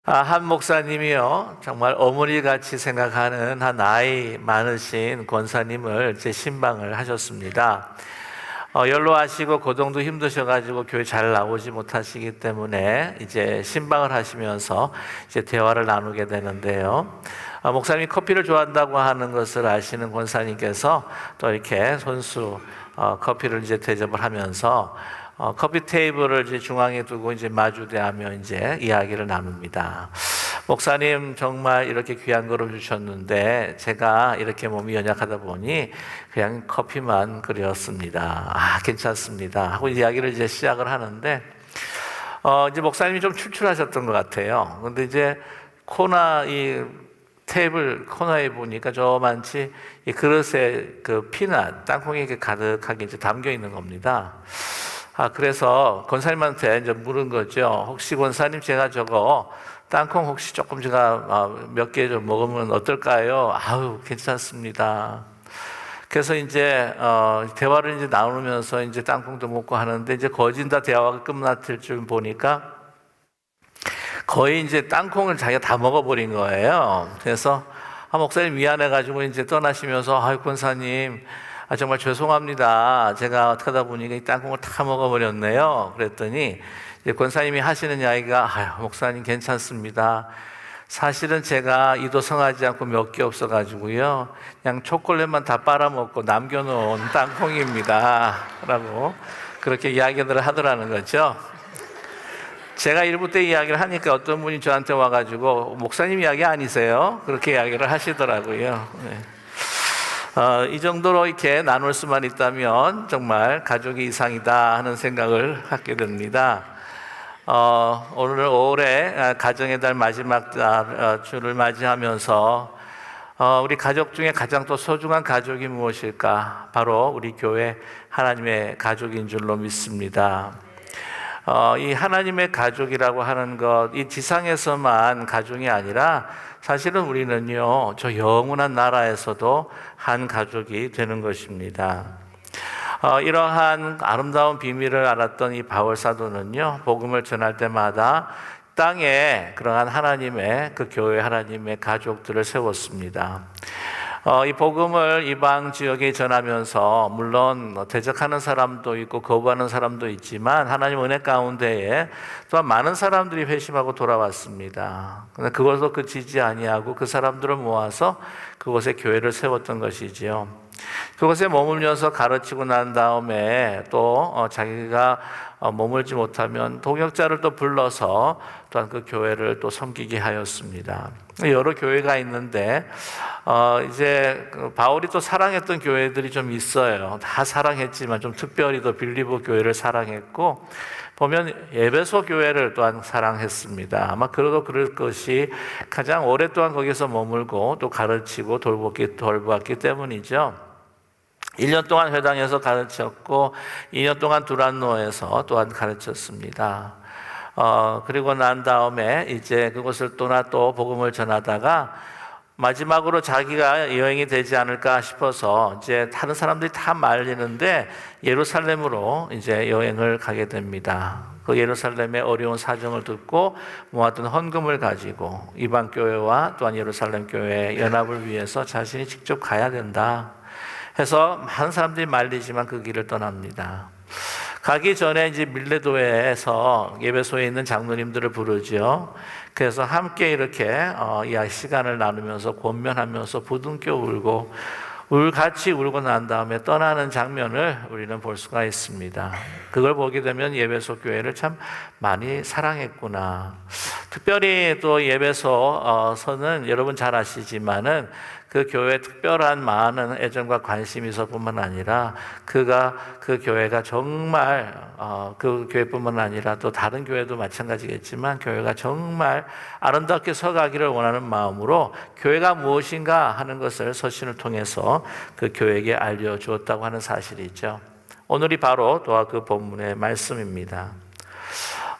한 목사님이요, 정말 어머니같이 생각하는 한 나이 많으신 권사님을 제 신방을 하셨습니다. 연로하시고 고동도 힘드셔가지고 교회 잘 나오지 못하시기 때문에 이제 신방을 하시면서 이제 대화를 나누게 되는데요. 목사님이 커피를 좋아한다고 하는 것을 아시는 권사님께서 또 이렇게 손수 커피를 이제 대접을 하면서 커피 테이블을 이제 중앙에 두고 이제 마주대하며 이제 이야기를 나눕니다. 목사님 정말 이렇게 귀한 거를 주셨는데 제가 이렇게 몸이 연약하다 보니 그냥 커피만 끓였습니다. 괜찮습니다 하고 이야기를 이제 시작을 하는데 이제 목사님이 좀 출출하셨던 것 같아요. 근데 이제 이 테이블 코너에 보니까 저만치 이 그릇에 그 피넛 땅콩이 이렇게 가득하게 이제 담겨 있는 겁니다. 그래서 권사님한테 이제 물은 거죠. 혹시 권사님, 제가 저거 땅콩 혹시 조금 제가 몇 개 좀 먹으면 어떨까요? 괜찮습니다. 그래서 이제 대화를 이제 나누면서 이제 땅콩도 먹고 하는데 이제 거진 다 대화가 끝났을 줄 보니까 거의 이제 땅콩을 자기가 다 먹어버린 거예요. 그래서 목사님 미안해가지고 이제 떠나시면서 권사님 정말 죄송합니다. 제가 어떻게 하다 보니까 이 땅콩을 다 먹어버렸네요. 그랬더니 이제 권사님이 하시는 이야기가 목사님 괜찮습니다. 사실은 제가 이도 성하지 않고 몇 개 없어가지고요, 그냥 초콜릿만 다 빨아먹고 남겨놓은 땅콩입니다 라고 그렇게 이야기를 하더라는 거죠. 제가 일부 때 이야기를 하니까 어떤 분이 저한테 와가지고 목사님 이야기 아니세요? 그렇게 이야기를 하시더라고요. 네. 이 정도로 이렇게 나눌 수만 있다면 정말 가족이 이상이다 하는 생각을 갖게 됩니다. 오늘 올해 가정의 달 마지막 주를 맞이하면서 우리 가족 중에 가장 또 소중한 가족이 무엇일까? 바로 우리 교회 하나님의 가족인 줄로 믿습니다. 이 하나님의 가족이라고 하는 것, 이 지상에서만 가족이 아니라 사실은 우리는요, 저 영원한 나라에서도 한 가족이 되는 것입니다. 이러한 아름다운 비밀을 알았던 이 바울 사도는요, 복음을 전할 때마다 땅에 그러한 하나님의 그 교회 하나님의 가족들을 세웠습니다. 이 복음을 이방 지역에 전하면서 물론 대적하는 사람도 있고 거부하는 사람도 있지만 하나님 은혜 가운데에 또한 많은 사람들이 회심하고 돌아왔습니다. 그런데 그것도 그치지 아니하고 그 사람들을 모아서 그곳에 교회를 세웠던 것이지요. 그곳에 머물면서 가르치고 난 다음에 또 자기가 머물지 못하면 동역자를 또 불러서 또한 그 교회를 또 섬기게 하였습니다. 여러 교회가 있는데 이제 바울이 또 사랑했던 교회들이 좀 있어요. 다 사랑했지만 좀 특별히 또 빌리보 교회를 사랑했고, 보면 에베소 교회를 또한 사랑했습니다. 아마 그럴 것이 가장 오랫동안 거기서 머물고 또 가르치고 돌보았기 때문이죠. 1년 동안 회당에서 가르쳤고 2년 동안 두란노에서 또한 가르쳤습니다. 그리고 난 다음에 이제 그곳을 떠나 또 복음을 전하다가 마지막으로 자기가 여행이 되지 않을까 싶어서 이제 다른 사람들이 다 말리는데 예루살렘으로 이제 여행을 가게 됩니다. 그 예루살렘의 어려운 사정을 듣고 모았던 헌금을 가지고 이방 교회와 또한 예루살렘 교회의 연합을 위해서 자신이 직접 가야 된다 해서 많은 사람들이 말리지만 그 길을 떠납니다. 가기 전에 이제 밀레도에서 예배소에 있는 장로님들을 부르죠. 그래서 함께 이렇게 이 시간을 나누면서 권면하면서 부둥켜 울고 같이 울고 난 다음에 떠나는 장면을 우리는 볼 수가 있습니다. 그걸 보게 되면 예배소 교회를 참 많이 사랑했구나. 특별히 또 예배소서는 여러분 잘 아시지만은 그 교회에 특별한 많은 애정과 관심이 있을 뿐만 아니라 그 교회가 정말 그 교회뿐만 아니라 또 다른 교회도 마찬가지겠지만 교회가 정말 아름답게 서가기를 원하는 마음으로 교회가 무엇인가 하는 것을 서신을 통해서 그 교회에게 알려주었다고 하는 사실이죠. 오늘이 바로 또한 그 본문의 말씀입니다.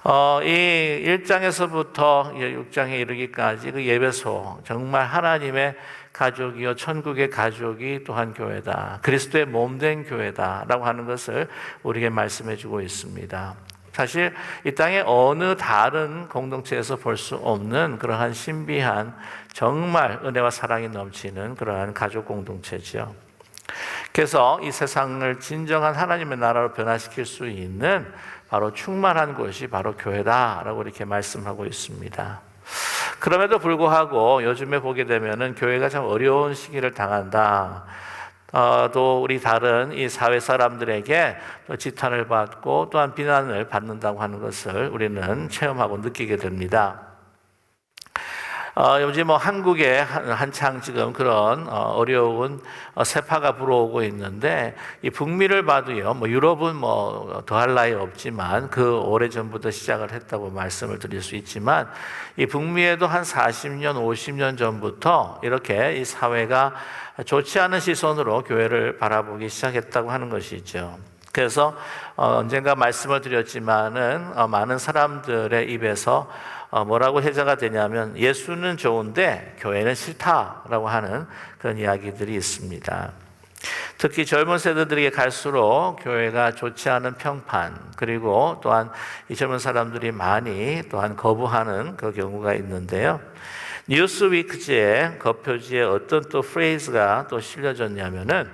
이 1장에서부터 6장에 이르기까지 그 예배소, 정말 하나님의 가족이요 천국의 가족이 또한 교회다, 그리스도의 몸된 교회다 라고 하는 것을 우리에게 말씀해 주고 있습니다. 사실 이 땅의 어느 다른 공동체에서 볼 수 없는 그러한 신비한 정말 은혜와 사랑이 넘치는 그러한 가족 공동체죠. 그래서 이 세상을 진정한 하나님의 나라로 변화시킬 수 있는 바로 충만한 곳이 바로 교회다라고 이렇게 말씀하고 있습니다. 그럼에도 불구하고 요즘에 보게 되면은 교회가 참 어려운 시기를 당한다. 또 우리 다른 이 사회 사람들에게 지탄을 받고 또한 비난을 받는다고 하는 것을 우리는 체험하고 느끼게 됩니다. 요즘 한국에 한창 지금 그런 어려운 세파가 불어오고 있는데 이 북미를 봐도요, 유럽은 더할 나위 없지만 그 오래전부터 시작을 했다고 말씀을 드릴 수 있지만 이 북미에도 한 40년, 50년 전부터 이렇게 이 사회가 좋지 않은 시선으로 교회를 바라보기 시작했다고 하는 것이죠. 그래서 언젠가 말씀을 드렸지만은 많은 사람들의 입에서 뭐라고 회자가 되냐면 예수는 좋은데 교회는 싫다라고 하는 그런 이야기들이 있습니다. 특히 젊은 세대들에게 갈수록 교회가 좋지 않은 평판, 그리고 또한 이 젊은 사람들이 많이 또한 거부하는 그 경우가 있는데요. 뉴스위크지에 겉표지에 어떤 또 프레이즈가 또 실려졌냐면은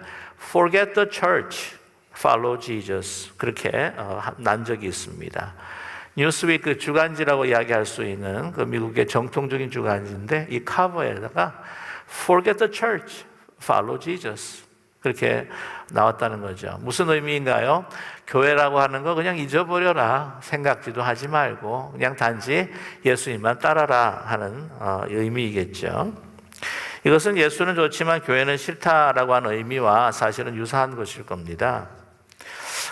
Forget the church, follow Jesus, 그렇게 난 적이 있습니다. 뉴스위크 주간지라고 이야기할 수 있는 그 미국의 정통적인 주간지인데 이 커버에다가 Forget the church, follow Jesus, 그렇게 나왔다는 거죠. 무슨 의미인가요? 교회라고 하는 거 그냥 잊어버려라, 생각지도 하지 말고 그냥 단지 예수님만 따라라 하는 의미이겠죠. 이것은 예수는 좋지만 교회는 싫다라고 하는 의미와 사실은 유사한 것일 겁니다.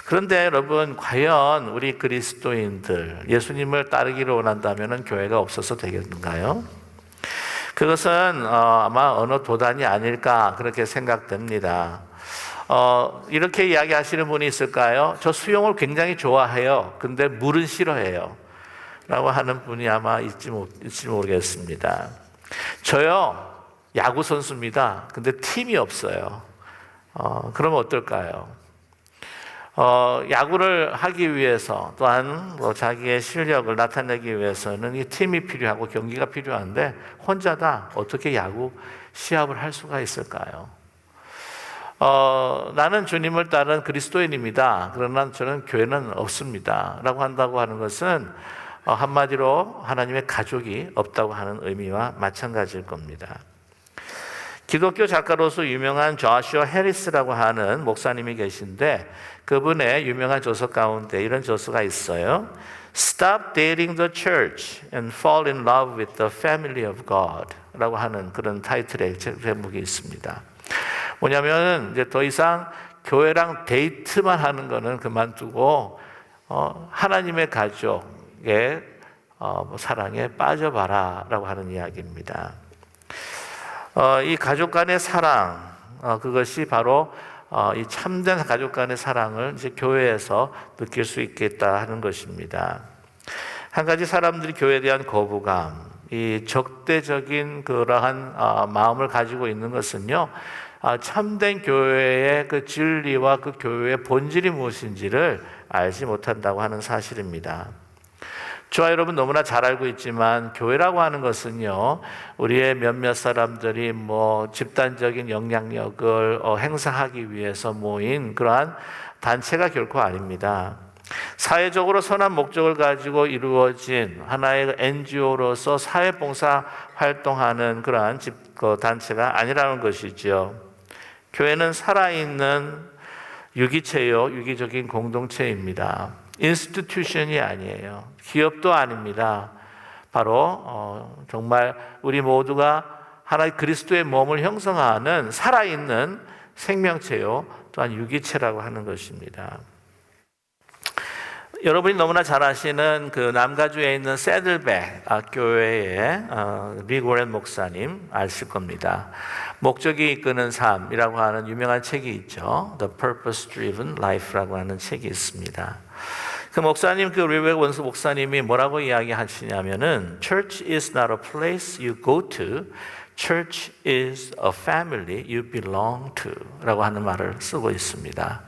그런데 여러분, 과연 우리 그리스도인들 예수님을 따르기를 원한다면 교회가 없어서 되겠는가요? 그것은 아마 어느 도단이 아닐까 그렇게 생각됩니다. 이렇게 이야기하시는 분이 있을까요? 저 수영을 굉장히 좋아해요. 근데 물은 싫어해요. 라고 하는 분이 아마 있을지 모르겠습니다. 저요, 야구 선수입니다. 근데 팀이 없어요. 그러면 어떨까요? 야구를 하기 위해서 또한 자기의 실력을 나타내기 위해서는 이 팀이 필요하고 경기가 필요한데 혼자다 어떻게 야구 시합을 할 수가 있을까요? 나는 주님을 따른 그리스도인입니다. 그러나 저는 교회는 없습니다. 라고 한다고 하는 것은 한마디로 하나님의 가족이 없다고 하는 의미와 마찬가지일 겁니다. 기독교 작가로서 유명한 조슈아 해리스라고 하는 목사님이 계신데 그분의 유명한 저서 가운데 이런 저서가 있어요. Stop dating the church and fall in love with the family of God 라고 하는 그런 타이틀의 제목이 있습니다. 뭐냐면 이제 더 이상 교회랑 데이트만 하는 거는 그만두고 하나님의 가족의 사랑에 빠져봐라 라고 하는 이야기입니다. 이 가족 간의 사랑, 그것이 바로 이 참된 가족 간의 사랑을 이제 교회에서 느낄 수 있겠다 하는 것입니다. 한 가지 사람들이 교회에 대한 거부감, 이 적대적인 그러한 마음을 가지고 있는 것은요, 참된 교회의 그 진리와 그 교회의 본질이 무엇인지를 알지 못한다고 하는 사실입니다. 저와 여러분 너무나 잘 알고 있지만 교회라고 하는 것은요, 우리의 몇몇 사람들이 집단적인 영향력을 행사하기 위해서 모인 그러한 단체가 결코 아닙니다. 사회적으로 선한 목적을 가지고 이루어진 하나의 NGO로서 사회봉사 활동하는 그러한 단체가 아니라는 것이죠. 교회는 살아있는 유기체요, 유기적인 공동체입니다. 인스티튜션이 아니에요. 기업도 아닙니다. 바로 정말 우리 모두가 하나의 그리스도의 몸을 형성하는 살아있는 생명체요, 또한 유기체라고 하는 것입니다. 여러분이 너무나 잘 아시는 그 남가주에 있는 새들백 교회의 릭 워렌 목사님 아실 겁니다. 목적이 이끄는 삶이라고 하는 유명한 책이 있죠. The Purpose Driven Life라고 하는 책이 있습니다. 그 목사님, 그 리베 원스 목사님이 뭐라고 이야기하시냐면은 Church is not a place you go to, Church is a family you belong to 라고 하는 말을 쓰고 있습니다.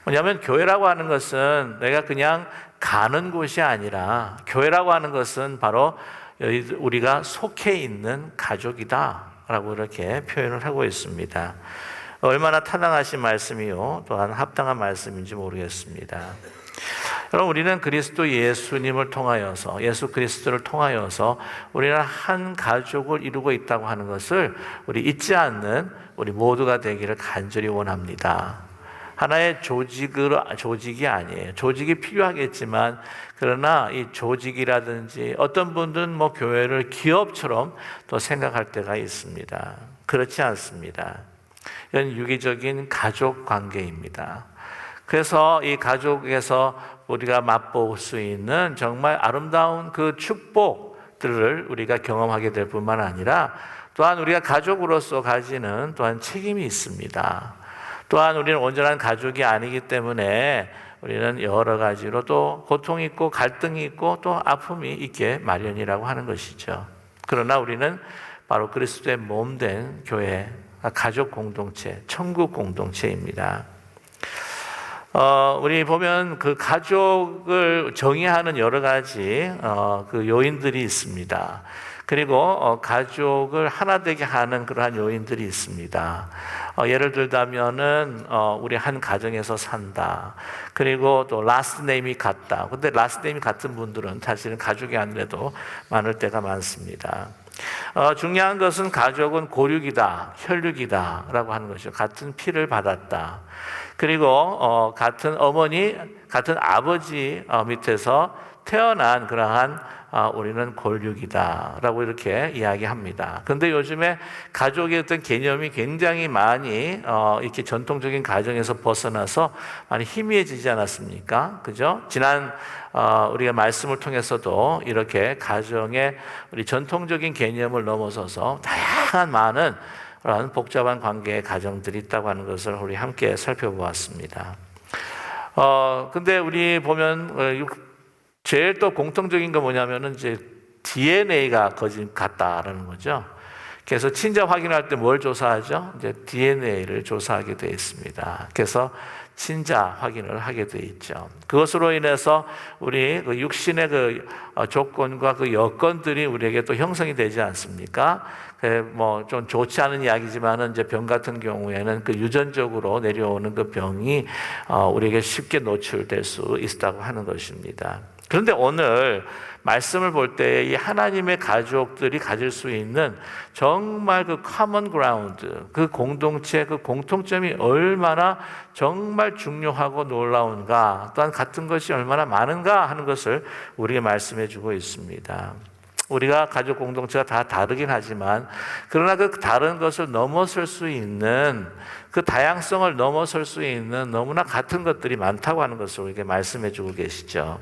뭐냐면 교회라고 하는 것은 내가 그냥 가는 곳이 아니라 교회라고 하는 것은 바로 우리가 속해 있는 가족이다 라고 이렇게 표현을 하고 있습니다. 얼마나 타당하신 말씀이요 또한 합당한 말씀인지 모르겠습니다. 여러분, 우리는 그리스도 예수님을 통하여서, 예수 그리스도를 통하여서 우리는 한 가족을 이루고 있다고 하는 것을 우리 잊지 않는 우리 모두가 되기를 간절히 원합니다. 하나의 조직이 아니에요. 조직이 필요하겠지만, 그러나 이 조직이라든지 어떤 분들은 뭐 교회를 기업처럼 또 생각할 때가 있습니다. 그렇지 않습니다. 이건 유기적인 가족 관계입니다. 그래서 이 가족에서 우리가 맛볼 수 있는 정말 아름다운 그 축복들을 우리가 경험하게 될 뿐만 아니라 또한 우리가 가족으로서 가지는 또한 책임이 있습니다. 또한 우리는 온전한 가족이 아니기 때문에 우리는 여러 가지로 또 고통이 있고 갈등이 있고 또 아픔이 있게 마련이라고 하는 것이죠. 그러나 우리는 바로 그리스도의 몸된 교회, 가족 공동체, 천국 공동체입니다. 우리 보면 그 가족을 정의하는 여러 가지 그 요인들이 있습니다. 그리고 가족을 하나 되게 하는 그러한 요인들이 있습니다. 예를 들자면은 우리 한 가정에서 산다. 그리고 또 라스트 네임이 같다. 근데 라스트 네임이 같은 분들은 사실은 가족이 아니라도 많을 때가 많습니다. 중요한 것은 가족은 고륙이다, 혈육이다 라고 하는 것이죠. 같은 피를 받았다. 그리고 같은 어머니, 같은 아버지 밑에서 태어난 그러한 우리는 골육이다 라고 이렇게 이야기합니다. 그런데 요즘에 가족의 어떤 개념이 굉장히 많이 이렇게 전통적인 가정에서 벗어나서 많이 희미해지지 않았습니까? 그죠? 지난 우리가 말씀을 통해서도 이렇게 가정의 우리 전통적인 개념을 넘어서서 다양한 많은 그런 복잡한 관계의 가정들이 있다고 하는 것을 우리 함께 살펴보았습니다. 근데 우리 보면 제일 또 공통적인 거 뭐냐면은 이제 DNA가 같다라는 거죠. 그래서 친자 확인할 때 뭘 조사하죠? 이제 DNA를 조사하게 되어 있습니다. 그래서 친자 확인을 하게 되어 있죠. 그것으로 인해서 우리 그 육신의 그 조건과 그 여건들이 우리에게 또 형성이 되지 않습니까? 뭐 좀 좋지 않은 이야기지만은 이제 병 같은 경우에는 그 유전적으로 내려오는 그 병이 우리에게 쉽게 노출될 수 있다고 하는 것입니다. 그런데 오늘 말씀을 볼 때 이 하나님의 가족들이 가질 수 있는 정말 그 common ground, 그 공동체, 그 공통점이 얼마나 정말 중요하고 놀라운가, 또한 같은 것이 얼마나 많은가 하는 것을 우리에게 말씀해 주고 있습니다. 우리가 가족 공동체가 다 다르긴 하지만 그러나 그 다른 것을 넘어설 수 있는 그 다양성을 넘어설 수 있는 너무나 같은 것들이 많다고 하는 것을 우리에게 말씀해 주고 계시죠.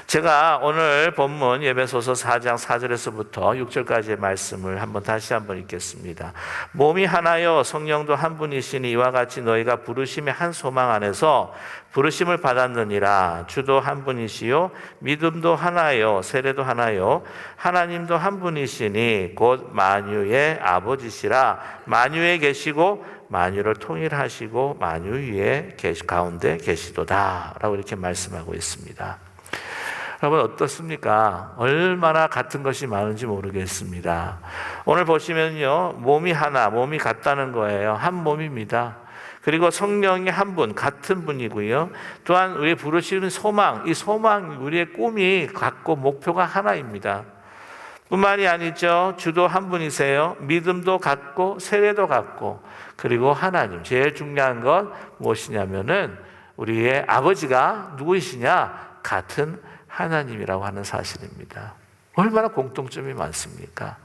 제가 오늘 본문 에베소서 4장 4절에서부터 6절까지의 말씀을 다시 한번 읽겠습니다. 몸이 하나요 성령도 한 분이시니 이와 같이 너희가 부르심의 한 소망 안에서 부르심을 받았느니라. 주도 한 분이시요 믿음도 하나요 세례도 하나요 하나님도 한 분이시니 곧 만유의 아버지시라. 만유에 계시고 만유를 통일하시고 만유 위에 가운데 계시도다 라고 이렇게 말씀하고 있습니다. 여러분 어떻습니까? 얼마나 같은 것이 많은지 모르겠습니다. 오늘 보시면요, 몸이 하나, 몸이 같다는 거예요. 한 몸입니다. 그리고 성령이 한 분, 같은 분이고요. 또한 우리 부르시는 소망, 이 소망, 우리의 꿈이 같고 목표가 하나입니다. 뿐만이 아니죠. 주도 한 분이세요. 믿음도 같고 세례도 같고 그리고 하나님. 제일 중요한 건 무엇이냐면은 우리의 아버지가 누구이시냐? 같은 하나님이라고 하는 사실입니다. 얼마나 공통점이 많습니까?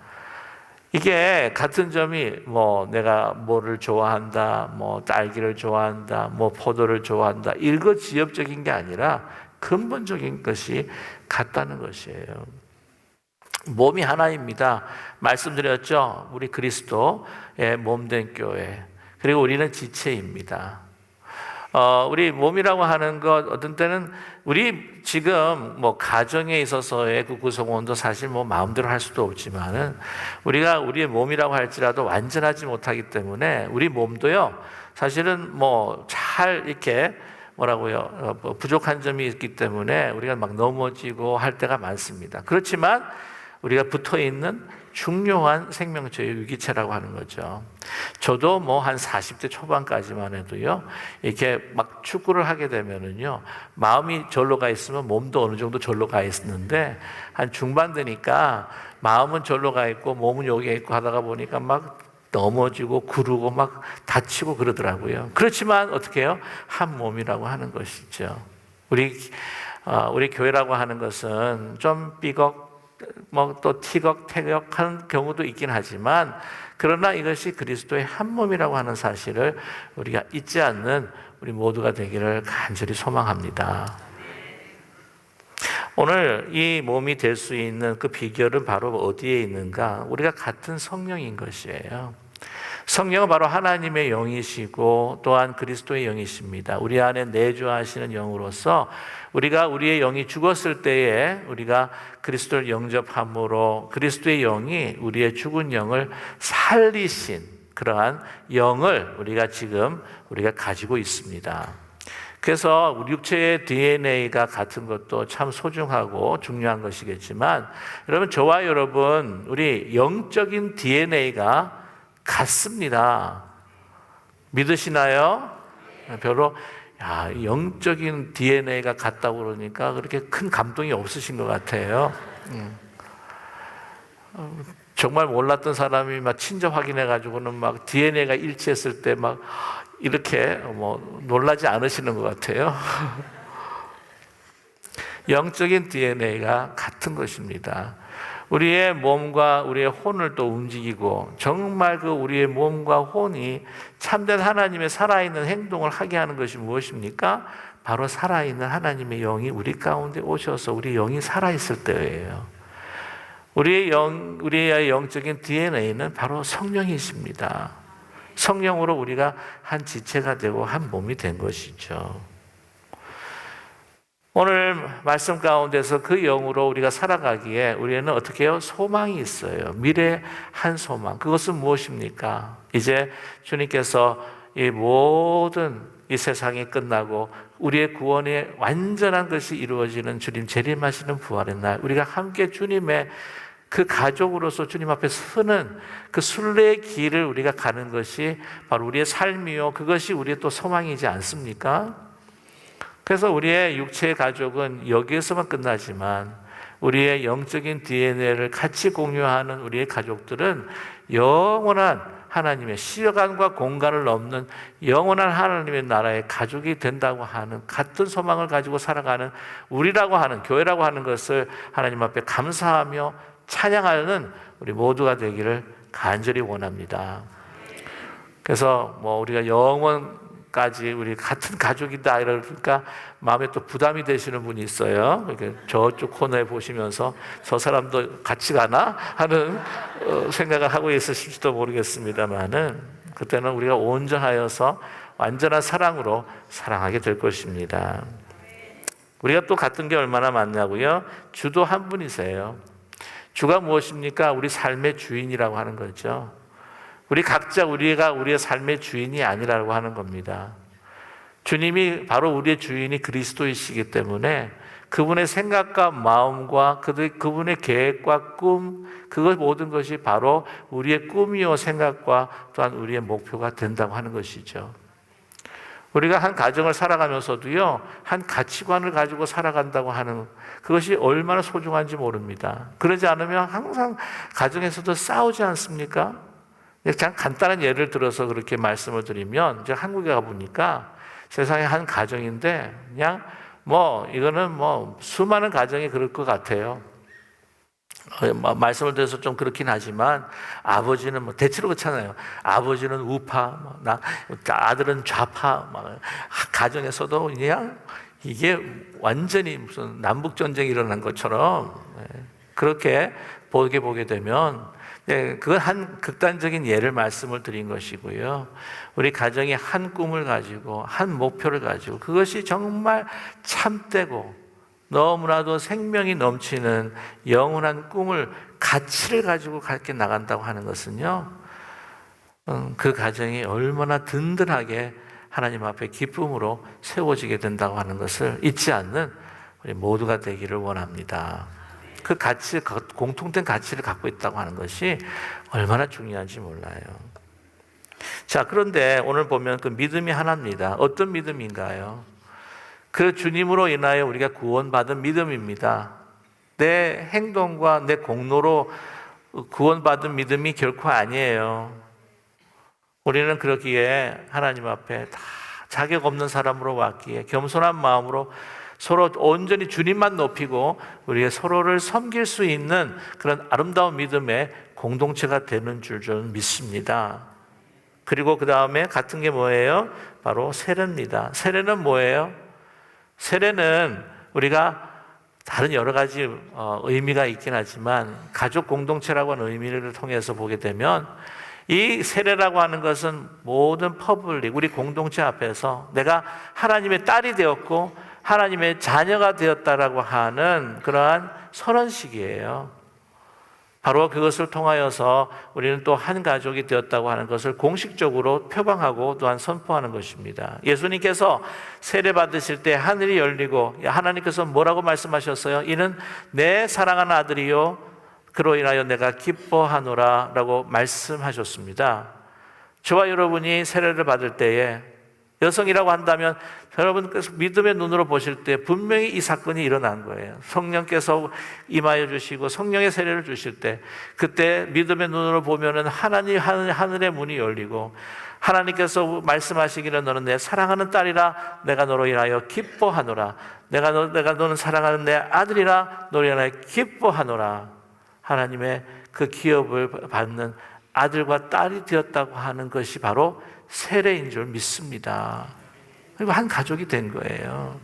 이게 같은 점이 뭐 내가 뭐를 좋아한다, 뭐 딸기를 좋아한다, 뭐 포도를 좋아한다, 일거지엽적인 게 아니라 근본적인 것이 같다는 것이에요. 몸이 하나입니다. 말씀드렸죠. 우리 그리스도의 몸된 교회. 그리고 우리는 지체입니다. 우리 몸이라고 하는 것, 어떤 때는 우리 지금 뭐 가정에 있어서의 그 구성원도 사실 뭐 마음대로 할 수도 없지만은 우리가 우리의 몸이라고 할지라도 완전하지 못하기 때문에 우리 몸도요, 사실은 뭐 잘 이렇게 뭐라고요? 부족한 점이 있기 때문에 우리가 막 넘어지고 할 때가 많습니다. 그렇지만 우리가 붙어 있는 중요한 생명체의 유기체라고 하는 거죠. 저도 뭐 한 40대 초반까지만 해도요, 이렇게 막 축구를 하게 되면은요, 마음이 절로 가 있으면 몸도 어느 정도 절로 가 있는데, 한 중반 되니까 마음은 절로 가 있고 몸은 여기에 있고 하다가 보니까 막 넘어지고 구르고 막 다치고 그러더라고요. 그렇지만 어떻게 해요? 한 몸이라고 하는 것이죠. 우리 교회라고 하는 것은 좀 삐걱 뭐 또 티격태격한 경우도 있긴 하지만, 그러나 이것이 그리스도의 한 몸이라고 하는 사실을 우리가 잊지 않는 우리 모두가 되기를 간절히 소망합니다. 오늘 이 몸이 될 수 있는 그 비결은 바로 어디에 있는가? 우리가 같은 성령인 것이에요. 성령은 바로 하나님의 영이시고 또한 그리스도의 영이십니다. 우리 안에 내주하시는 영으로서 우리가 우리의 영이 죽었을 때에 우리가 그리스도를 영접함으로 그리스도의 영이 우리의 죽은 영을 살리신 그러한 영을 우리가 가지고 있습니다. 그래서 우리 육체의 DNA가 같은 것도 참 소중하고 중요한 것이겠지만, 여러분, 저와 여러분 우리 영적인 DNA가 같습니다. 믿으시나요? 별로 영적인 DNA가 같다고 그러니까 그렇게 큰 감동이 없으신 것 같아요. 정말 몰랐던 사람이 막 친접 확인해 가지고는 막 DNA가 일치했을 때 막 이렇게 뭐 놀라지 않으시는 것 같아요. 영적인 DNA가 같은 것입니다. 우리의 몸과 우리의 혼을 또 움직이고, 정말 그 우리의 몸과 혼이 참된 하나님의 살아있는 행동을 하게 하는 것이 무엇입니까? 바로 살아있는 하나님의 영이 우리 가운데 오셔서 우리 영이 살아있을 때예요. 우리의 영적인 DNA는 바로 성령이십니다. 성령으로 우리가 한 지체가 되고 한 몸이 된 것이죠. 오늘 말씀 가운데서 그 영으로 우리가 살아가기에 우리는 어떻게 해요? 소망이 있어요. 미래의 한 소망. 그것은 무엇입니까? 이제 주님께서 이 모든 이 세상이 끝나고 우리의 구원의 완전한 것이 이루어지는 주님 재림하시는 부활의 날, 우리가 함께 주님의 그 가족으로서 주님 앞에 서는 그 순례의 길을 우리가 가는 것이 바로 우리의 삶이요, 그것이 우리의 또 소망이지 않습니까? 그래서 우리의 육체의 가족은 여기에서만 끝나지만 우리의 영적인 DNA를 같이 공유하는 우리의 가족들은 영원한 하나님의 시간과 공간을 넘는 영원한 하나님의 나라의 가족이 된다고 하는 같은 소망을 가지고 살아가는 우리라고 하는 교회라고 하는 것을 하나님 앞에 감사하며 찬양하는 우리 모두가 되기를 간절히 원합니다. 그래서 뭐 우리가 영원까지 우리 같은 가족이다 이러니까 마음에 또 부담이 되시는 분이 있어요. 이렇게 저쪽 코너에 보시면서 저 사람도 같이 가나 하는 생각을 하고 있으실지도 모르겠습니다만은, 그때는 우리가 온전하여서 완전한 사랑으로 사랑하게 될 것입니다. 우리가 또 같은 게 얼마나 많냐고요? 주도 한 분이세요. 주가 무엇입니까? 우리 삶의 주인이라고 하는 거죠. 우리 각자 우리가 우리의 삶의 주인이 아니라고 하는 겁니다. 주님이 바로 우리의 주인이 그리스도이시기 때문에 그분의 생각과 마음과 그분의 계획과 꿈, 그것 모든 것이 바로 우리의 꿈이요 생각과 또한 우리의 목표가 된다고 하는 것이죠. 우리가 한 가정을 살아가면서도요, 한 가치관을 가지고 살아간다고 하는 그것이 얼마나 소중한지 모릅니다. 그러지 않으면 항상 가정에서도 싸우지 않습니까? 그냥 간단한 예를 들어서 그렇게 말씀을 드리면, 이제 한국에 가보니까 세상에 한 가정인데 그냥 이거는 수많은 가정이 그럴 것 같아요. 말씀을 드려서 좀 그렇긴 하지만 아버지는 대체로 그렇잖아요. 아버지는 우파, 아들은 좌파, 가정에서도 그냥 이게 완전히 무슨 남북 전쟁이 일어난 것처럼 그렇게 보게 되면, 그건 한 극단적인 예를 말씀을 드린 것이고요. 우리 가정이 한 꿈을 가지고 한 목표를 가지고 그것이 정말 참되고 너무나도 생명이 넘치는 영원한 꿈을, 가치를 가지고 갈게 나간다고 하는 것은요, 그 가정이 얼마나 든든하게 하나님 앞에 기쁨으로 세워지게 된다고 하는 것을 잊지 않는 우리 모두가 되기를 원합니다. 그 가치, 공통된 가치를 갖고 있다고 하는 것이 얼마나 중요한지 몰라요. 자, 그런데 오늘 보면 그 믿음이 하나입니다. 어떤 믿음인가요? 그 주님으로 인하여 우리가 구원받은 믿음입니다. 내 행동과 내 공로로 구원받은 믿음이 결코 아니에요. 우리는 그러기에 하나님 앞에 다 자격 없는 사람으로 왔기에 겸손한 마음으로 서로 온전히 주님만 높이고 우리의 서로를 섬길 수 있는 그런 아름다운 믿음의 공동체가 되는 줄 저는 믿습니다. 그리고 그 다음에 같은 게 뭐예요? 바로 세례입니다. 세례는 뭐예요? 세례는 우리가 다른 여러 가지 의미가 있긴 하지만 가족 공동체라고 하는 의미를 통해서 보게 되면 이 세례라고 하는 것은 모든 퍼블릭, 우리 공동체 앞에서 내가 하나님의 딸이 되었고 하나님의 자녀가 되었다라고 하는 그러한 선언식이에요. 바로 그것을 통하여서 우리는 또 한 가족이 되었다고 하는 것을 공식적으로 표방하고 또한 선포하는 것입니다. 예수님께서 세례 받으실 때 하늘이 열리고 하나님께서 뭐라고 말씀하셨어요? 이는 내 사랑하는 아들이요 그로 인하여 내가 기뻐하노라 라고 말씀하셨습니다. 저와 여러분이 세례를 받을 때에 여성이라고 한다면 여러분께서 믿음의 눈으로 보실 때 분명히 이 사건이 일어난 거예요. 성령께서 임하여 주시고 성령의 세례를 주실 때 그때 믿음의 눈으로 보면은 하늘의 문이 열리고 하나님께서 말씀하시기를 너는 내 사랑하는 딸이라 내가 너로 인하여 기뻐하노라. 내가 너는 사랑하는 내 아들이라 너로 인하여 기뻐하노라. 하나님의 그 기업을 받는 아들과 딸이 되었다고 하는 것이 바로 세례인 줄 믿습니다. 그리고 한 가족이 된 거예요.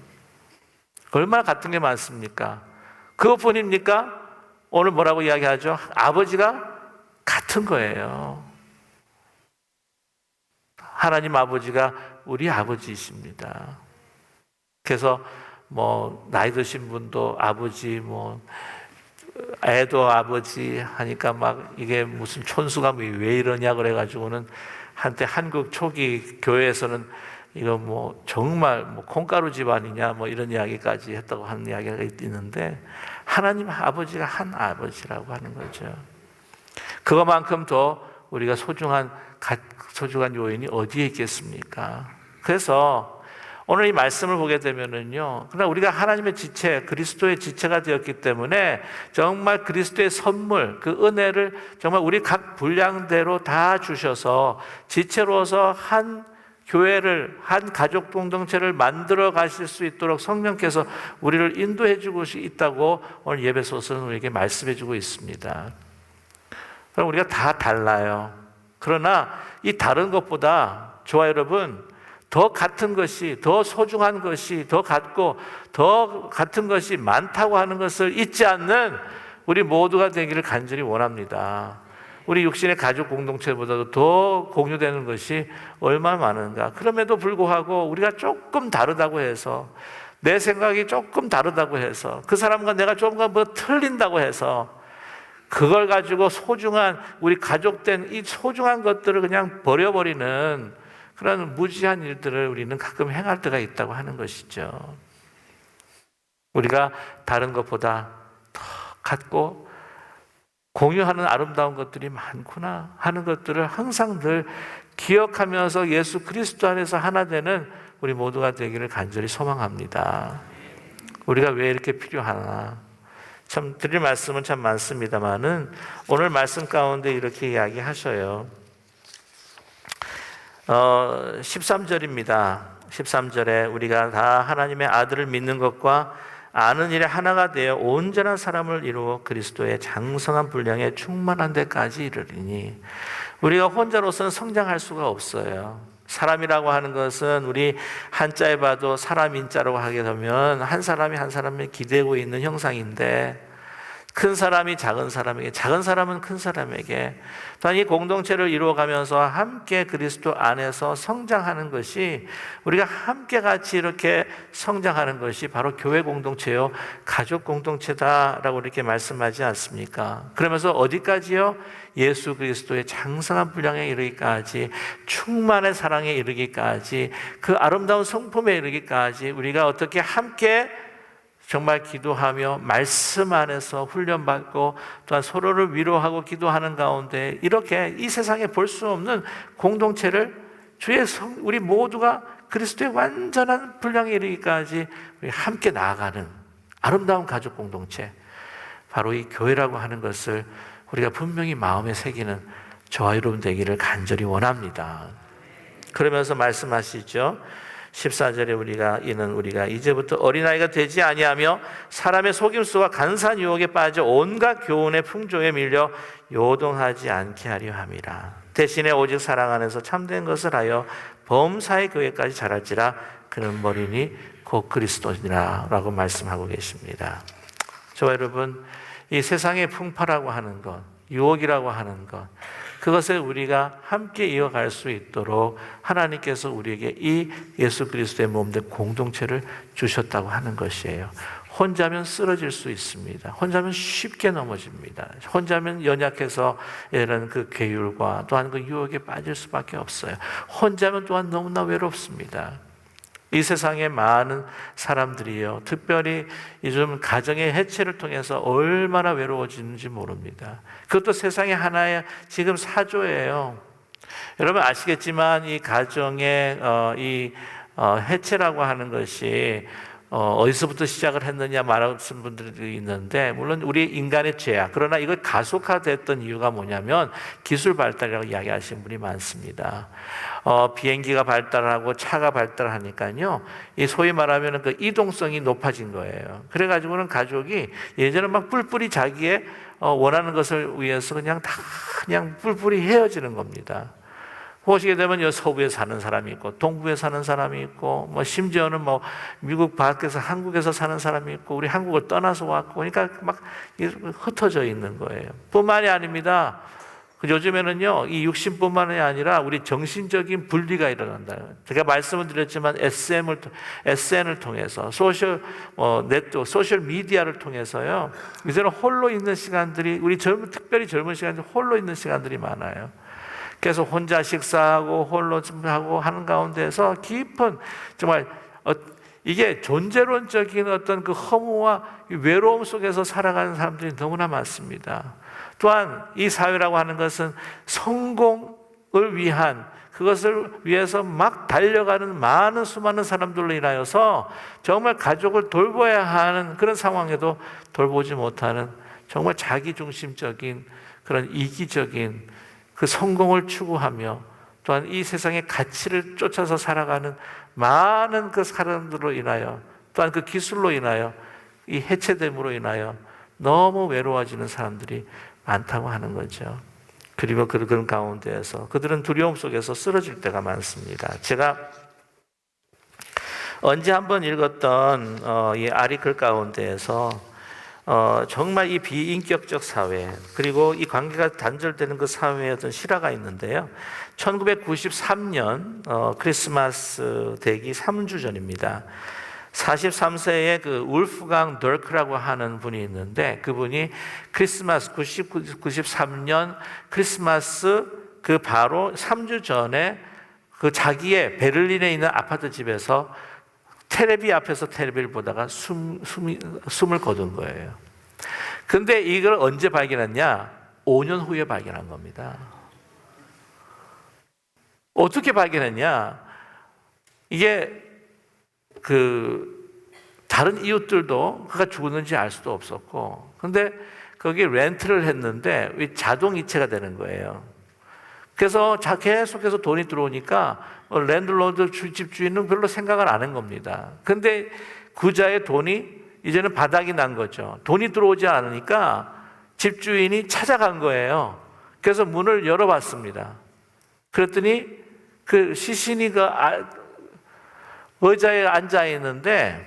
얼마나 같은 게 많습니까? 그것뿐입니까? 오늘 뭐라고 이야기하죠? 아버지가 같은 거예요. 하나님 아버지가 우리 아버지이십니다. 그래서 나이 드신 분도 아버지, 애도 아버지 하니까 막 이게 무슨 촌수가 왜 이러냐 그래가지고는 한때 한국 초기 교회에서는 이거 정말 콩가루 집안이냐 이런 이야기까지 했다고 하는 이야기가 있는데 하나님 아버지가 한 아버지라고 하는 거죠. 그것만큼 더 우리가 소중한 요인이 어디에 있겠습니까? 그래서 오늘 이 말씀을 보게 되면은요, 그러나 우리가 하나님의 지체, 그리스도의 지체가 되었기 때문에 정말 그리스도의 선물, 그 은혜를 정말 우리 각 분량대로 다 주셔서 지체로서 한 교회를, 한 가족 공동체를 만들어 가실 수 있도록 성령께서 우리를 인도해 주고 있다고 오늘 예배소서는 우리에게 말씀해 주고 있습니다. 그럼 우리가 다 달라요. 그러나 이 다른 것보다 저와 여러분 더 같은 것이, 더 소중한 것이, 더 같은 것이 많다고 하는 것을 잊지 않는 우리 모두가 되기를 간절히 원합니다. 우리 육신의 가족 공동체보다도 더 공유되는 것이 얼마나 많은가. 그럼에도 불구하고 우리가 조금 다르다고 해서, 내 생각이 조금 다르다고 해서, 그 사람과 내가 조금 틀린다고 해서 그걸 가지고 소중한 우리 가족된 이 소중한 것들을 그냥 버려버리는 그런 무지한 일들을 우리는 가끔 행할 때가 있다고 하는 것이죠. 우리가 다른 것보다 더 같고 공유하는 아름다운 것들이 많구나 하는 것들을 항상 늘 기억하면서 예수 그리스도 안에서 하나 되는 우리 모두가 되기를 간절히 소망합니다. 우리가 왜 이렇게 필요하나? 참 드릴 말씀은 참 많습니다만은 오늘 말씀 가운데 이렇게 이야기하셔요. 13절입니다. 13절에 우리가 다 하나님의 아들을 믿는 것과 아는 일에 하나가 되어 온전한 사람을 이루어 그리스도의 장성한 분량에 충만한 데까지 이르리니, 우리가 혼자로서는 성장할 수가 없어요. 사람이라고 하는 것은 우리 한자에 봐도 사람 인자라고 하게 되면 한 사람이 한 사람을 기대고 있는 형상인데, 큰 사람이 작은 사람에게, 작은 사람은 큰 사람에게, 또한 이 공동체를 이루어가면서 함께 그리스도 안에서 성장하는 것이, 우리가 함께 같이 이렇게 성장하는 것이 바로 교회 공동체요, 가족 공동체다라고 이렇게 말씀하지 않습니까? 그러면서 어디까지요? 예수 그리스도의 장성한 분량에 이르기까지, 충만의 사랑에 이르기까지, 그 아름다운 성품에 이르기까지 우리가 어떻게 함께 정말 기도하며 말씀 안에서 훈련받고, 또한 서로를 위로하고 기도하는 가운데 이렇게 이 세상에 볼 수 없는 공동체를 우리 모두가 그리스도의 완전한 분량에 이르기까지 우리 함께 나아가는 아름다운 가족 공동체, 바로 이 교회라고 하는 것을 우리가 분명히 마음에 새기는 저와 여러분 되기를 간절히 원합니다. 그러면서 말씀하시죠. 14절에 우리가 이제부터 어린아이가 되지 아니하며 사람의 속임수와 간사한 유혹에 빠져 온갖 교훈의 풍조에 밀려 요동하지 않게 하려 함이라. 대신에 오직 사랑 안에서 참된 것을 하여 범사의 교회까지 자랄지라. 그는 머리니 곧 그리스도니라 라고 말씀하고 계십니다. 저와 여러분, 이 세상의 풍파라고 하는 것, 유혹이라고 하는 것, 그것을 우리가 함께 이어갈 수 있도록 하나님께서 우리에게 이 예수 그리스도의 몸된 공동체를 주셨다고 하는 것이에요. 혼자면 쓰러질 수 있습니다. 혼자면 쉽게 넘어집니다. 혼자면 연약해서 이런 그 계율과 또한 그 유혹에 빠질 수밖에 없어요. 혼자면 또한 너무나 외롭습니다. 이 세상에 많은 사람들이요, 특별히 요즘 가정의 해체를 통해서 얼마나 외로워지는지 모릅니다. 그것도 세상의 하나의 지금 사조예요. 여러분 아시겠지만 이 가정의 해체라고 하는 것이 어디서부터 시작을 했느냐 말하는 분들이 있는데, 물론 우리 인간의 죄악, 그러나 이걸 가속화됐던 이유가 뭐냐면 기술 발달이라고 이야기하시는 분이 많습니다. 비행기가 발달하고 차가 발달하니까요, 이 소위 말하면 그 이동성이 높아진 거예요. 그래가지고는 가족이 예전에 막 뿔뿔이 자기의 원하는 것을 위해서 그냥 뿔뿔이 헤어지는 겁니다. 보시게 되면 서부에 사는 사람이 있고, 동부에 사는 사람이 있고, 심지어는 미국 밖에서 한국에서 사는 사람이 있고, 우리 한국을 떠나서 왔고, 그러니까 막 흩어져 있는 거예요. 뿐만이 아닙니다. 요즘에는요, 이 육신뿐만이 아니라 우리 정신적인 분리가 일어난다. 제가 말씀을 드렸지만 SN을 통해서 소셜 미디어를 통해서요, 이제는 홀로 있는 시간들이, 특별히 젊은 시간들이 홀로 있는 시간들이 많아요. 그래서 혼자 식사하고 홀로 하고 하는 가운데서 깊은 정말 이게 존재론적인 어떤 그 허무와 외로움 속에서 살아가는 사람들이 너무나 많습니다. 또한 이 사회라고 하는 것은 성공을 위한, 그것을 위해서 막 달려가는 많은 수많은 사람들로 인하여서 정말 가족을 돌봐야 하는 그런 상황에도 돌보지 못하는 정말 자기중심적인 그런 이기적인 그 성공을 추구하며, 또한 이 세상의 가치를 쫓아서 살아가는 많은 그 사람들로 인하여, 또한 그 기술로 인하여, 이 해체됨으로 인하여 너무 외로워지는 사람들이 많다고 하는 거죠. 그리고 그런 가운데에서 그들은 두려움 속에서 쓰러질 때가 많습니다. 제가 언제 한번 읽었던 이 아리글 가운데에서 정말 이 비인격적 사회, 그리고 이 관계가 단절되는 그 사회의 어떤 실화가 있는데요. 1993년 크리스마스 되기 3주 전입니다. 43세의 그 울프강 덜크라고 하는 분이 있는데, 그분이 크리스마스 93년 크리스마스 그 바로 3주 전에 그 자기의 베를린에 있는 아파트 집에서 텔레비 앞에서 텔레비를 보다가 숨을 거둔 거예요. 근데 이걸 언제 발견했냐? 5년 후에 발견한 겁니다. 어떻게 발견했냐? 이게 다른 이웃들도 그가 죽었는지 알 수도 없었고, 근데 거기 렌트를 했는데 자동이체가 되는 거예요. 그래서 계속해서 돈이 들어오니까 랜드로드 집주인은 별로 생각을 안 한 겁니다. 근데 구자의 돈이 이제는 바닥이 난 거죠. 돈이 들어오지 않으니까 집주인이 찾아간 거예요. 그래서 문을 열어봤습니다. 그랬더니 그 시신이 의자에 앉아 있는데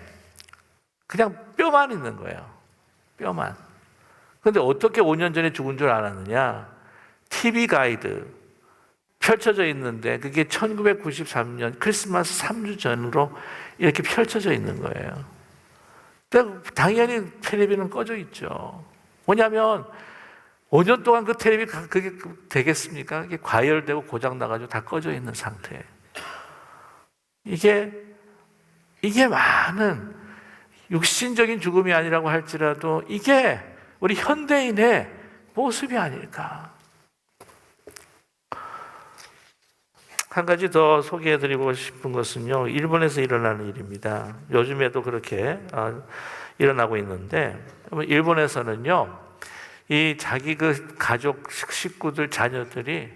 그냥 뼈만 있는 거예요. 뼈만. 근데 어떻게 5년 전에 죽은 줄 알았느냐? TV 가이드 펼쳐져 있는데 그게 1993년 크리스마스 3주 전으로 이렇게 펼쳐져 있는 거예요. 당연히 텔레비는 꺼져 있죠. 뭐냐면 5년 동안 그 텔레비 그게 되겠습니까? 이게 과열되고 고장 나가지고 다 꺼져 있는 상태예요. 이게 많은 육신적인 죽음이 아니라고 할지라도 이게 우리 현대인의 모습이 아닐까. 한 가지 더 소개해드리고 싶은 것은요, 일본에서 일어나는 일입니다. 요즘에도 그렇게 일어나고 있는데, 일본에서는요, 이 자기 그 가족, 식구들, 자녀들이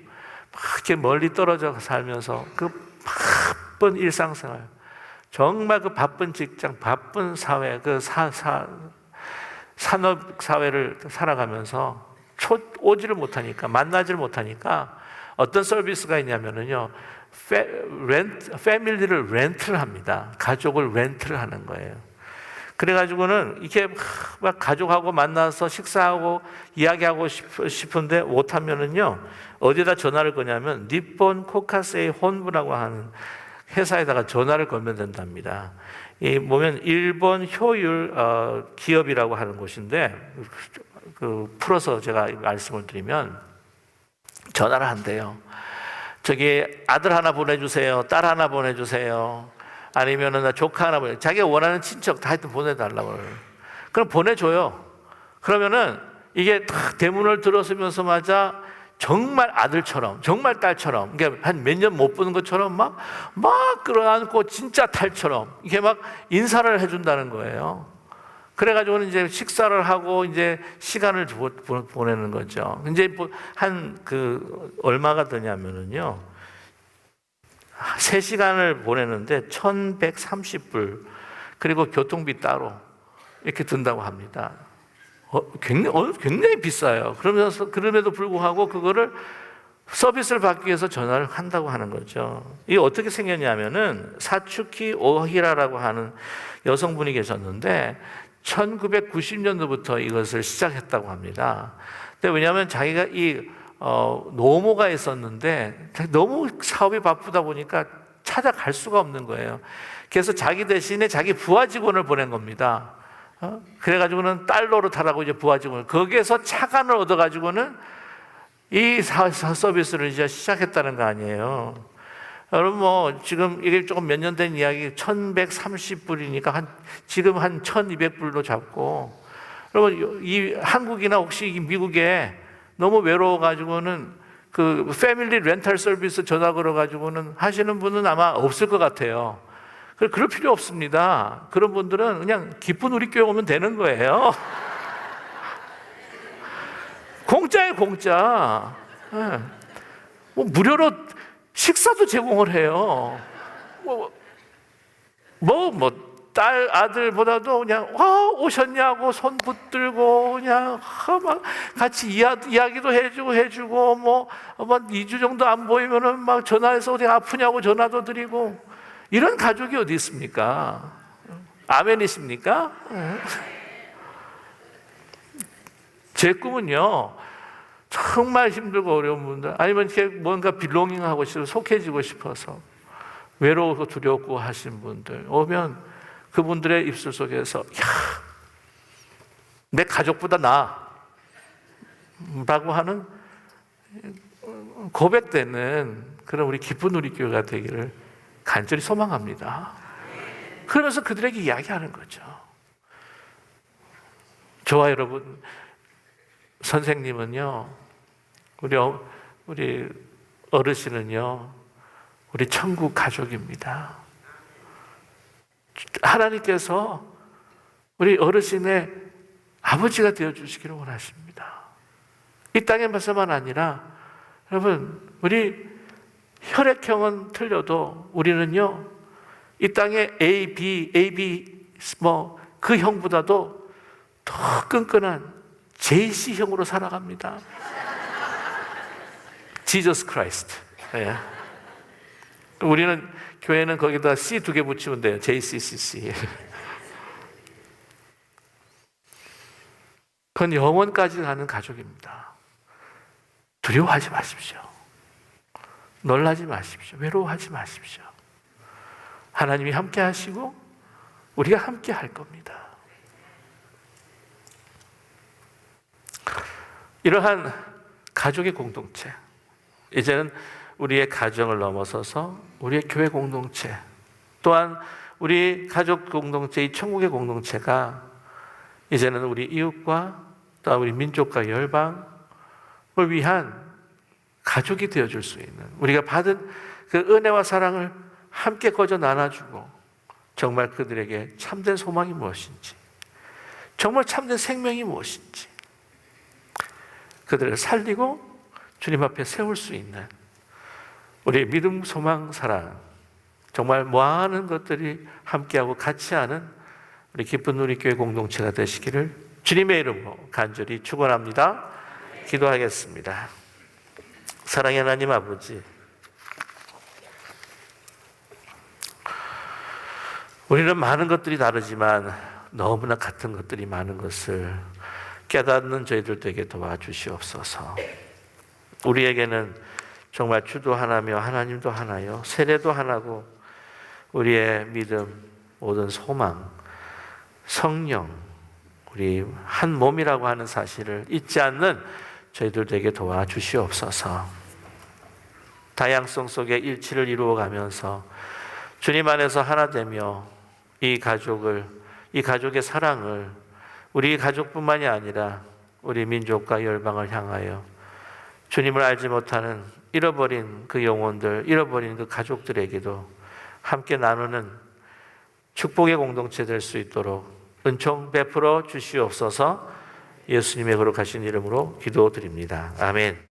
막 이렇게 멀리 떨어져 살면서 그 바쁜 일상생활, 정말 그 바쁜 직장, 바쁜 사회, 그 산업 사회를 살아가면서 오지를 못하니까, 만나지를 못하니까 어떤 서비스가 있냐면요, 패밀리를 렌트를 합니다. 가족을 렌트를 하는 거예요. 그래가지고는 이렇게 막 가족하고 만나서 식사하고 이야기하고 싶은데 못하면은요, 어디다 전화를 거냐면 니폰 코카세이 혼부라고 하는 회사에다가 전화를 걸면 된답니다. 이 보면 일본 효율 기업이라고 하는 곳인데, 그 풀어서 제가 말씀을 드리면 전화를 한대요. 저기 아들 하나 보내주세요. 딸 하나 보내주세요. 아니면은 조카 하나 보내. 자기가 원하는 친척 다 하여튼 보내달라고 그래요. 그럼 보내줘요. 그러면은 이게 딱 대문을 들어서면서마자 정말 아들처럼, 정말 딸처럼, 이게 한 몇 년 못 보는 것처럼 막 끌어안고 진짜 탈처럼 이렇게 막 인사를 해준다는 거예요. 그래가지고는 이제 식사를 하고 이제 시간을 보내는 거죠. 이제 얼마가 드냐면은요, 3시간을 보내는데 1,130불, 그리고 교통비 따로 이렇게 든다고 합니다. 굉장히 비싸요. 그럼에도 불구하고 그거를 서비스를 받기 위해서 전화를 한다고 하는 거죠. 이게 어떻게 생겼냐면은 사츠키 오히라라고 하는 여성분이 계셨는데 1990년도부터 이것을 시작했다고 합니다. 근데 왜냐하면 자기가 노모가 있었는데 너무 사업이 바쁘다 보니까 찾아갈 수가 없는 거예요. 그래서 자기 대신에 자기 부하 직원을 보낸 겁니다. 그래가지고는 딸 노릇하라고 이제 부하 직원을, 거기에서 차관을 얻어가지고는 이 서비스를 이제 시작했다는 거 아니에요. 여러분 지금 이게 조금 몇 년 된 이야기, 1,130불이니까 지금 한 1,200불로 잡고, 여러분 이 한국이나 혹시 미국에 너무 외로워가지고는 그 패밀리 렌탈 서비스 전화 걸어가지고는 하시는 분은 아마 없을 것 같아요. 그럴 필요 없습니다. 그런 분들은 그냥 기쁜 우리 교회 오면 되는 거예요. 공짜예요, 공짜. 무료로 식사도 제공을 해요. 딸, 아들보다도 그냥, 오셨냐고 손 붙들고, 그냥, 막 같이 이야기도 해주고, 2주 정도 안 보이면은 막 전화해서 어디 아프냐고 전화도 드리고, 이런 가족이 어디 있습니까? 아멘이십니까? 제 꿈은요, 정말 힘들고 어려운 분들, 아니면 이렇게 뭔가 빌롱잉하고 싶어서 속해지고 싶어서 외로우고 두렵고 하신 분들 오면 그분들의 입술 속에서 내 가족보다 나아 라고 하는 고백되는 그런 우리 기쁜 우리 교회가 되기를 간절히 소망합니다. 그러면서 그들에게 이야기하는 거죠. 저와 여러분, 선생님은요, 우리 어르신은요, 우리 천국 가족입니다. 하나님께서 우리 어르신의 아버지가 되어주시기를 원하십니다. 이 땅에서만 아니라, 여러분, 우리 혈액형은 틀려도 우리는요, 이 땅에 A, B, 그 형보다도 더 끈끈한 JC형으로 살아갑니다. 지저스 크라이스트. 네. 우리는 교회는 거기다 C 2개 붙이면 돼요. JCCC. 그건 영원까지 가는 가족입니다. 두려워하지 마십시오. 놀라지 마십시오. 외로워하지 마십시오. 하나님이 함께 하시고 우리가 함께 할 겁니다. 이러한 가족의 공동체, 이제는 우리의 가정을 넘어서서 우리의 교회 공동체, 또한 우리 가족 공동체, 이 천국의 공동체가 이제는 우리 이웃과 또 우리 민족과 열방을 위한 가족이 되어줄 수 있는, 우리가 받은 그 은혜와 사랑을 함께 거저 나눠주고 정말 그들에게 참된 소망이 무엇인지, 정말 참된 생명이 무엇인지 그들을 살리고 주님 앞에 세울 수 있는 우리의 믿음, 소망, 사랑, 정말 많은 것들이 함께하고 같이 하는 우리 기쁜 우리 교회 공동체가 되시기를 주님의 이름으로 간절히 축원합니다. 기도하겠습니다. 사랑의 하나님 아버지, 우리는 많은 것들이 다르지만 너무나 같은 것들이 많은 것을 깨닫는 저희들 되게 도와주시옵소서. 우리에게는 정말 주도 하나며 하나님도 하나요, 세례도 하나고 우리의 믿음, 모든 소망, 성령, 우리 한 몸이라고 하는 사실을 잊지 않는 저희들 되게 도와주시옵소서. 다양성 속에 일치를 이루어가면서 주님 안에서 하나 되며 이 가족의 사랑을 우리 가족뿐만이 아니라 우리 민족과 열방을 향하여 주님을 알지 못하는 잃어버린 그 영혼들, 잃어버린 그 가족들에게도 함께 나누는 축복의 공동체 될 수 있도록 은총 베풀어 주시옵소서. 예수님의 거룩하신 이름으로 기도드립니다. 아멘.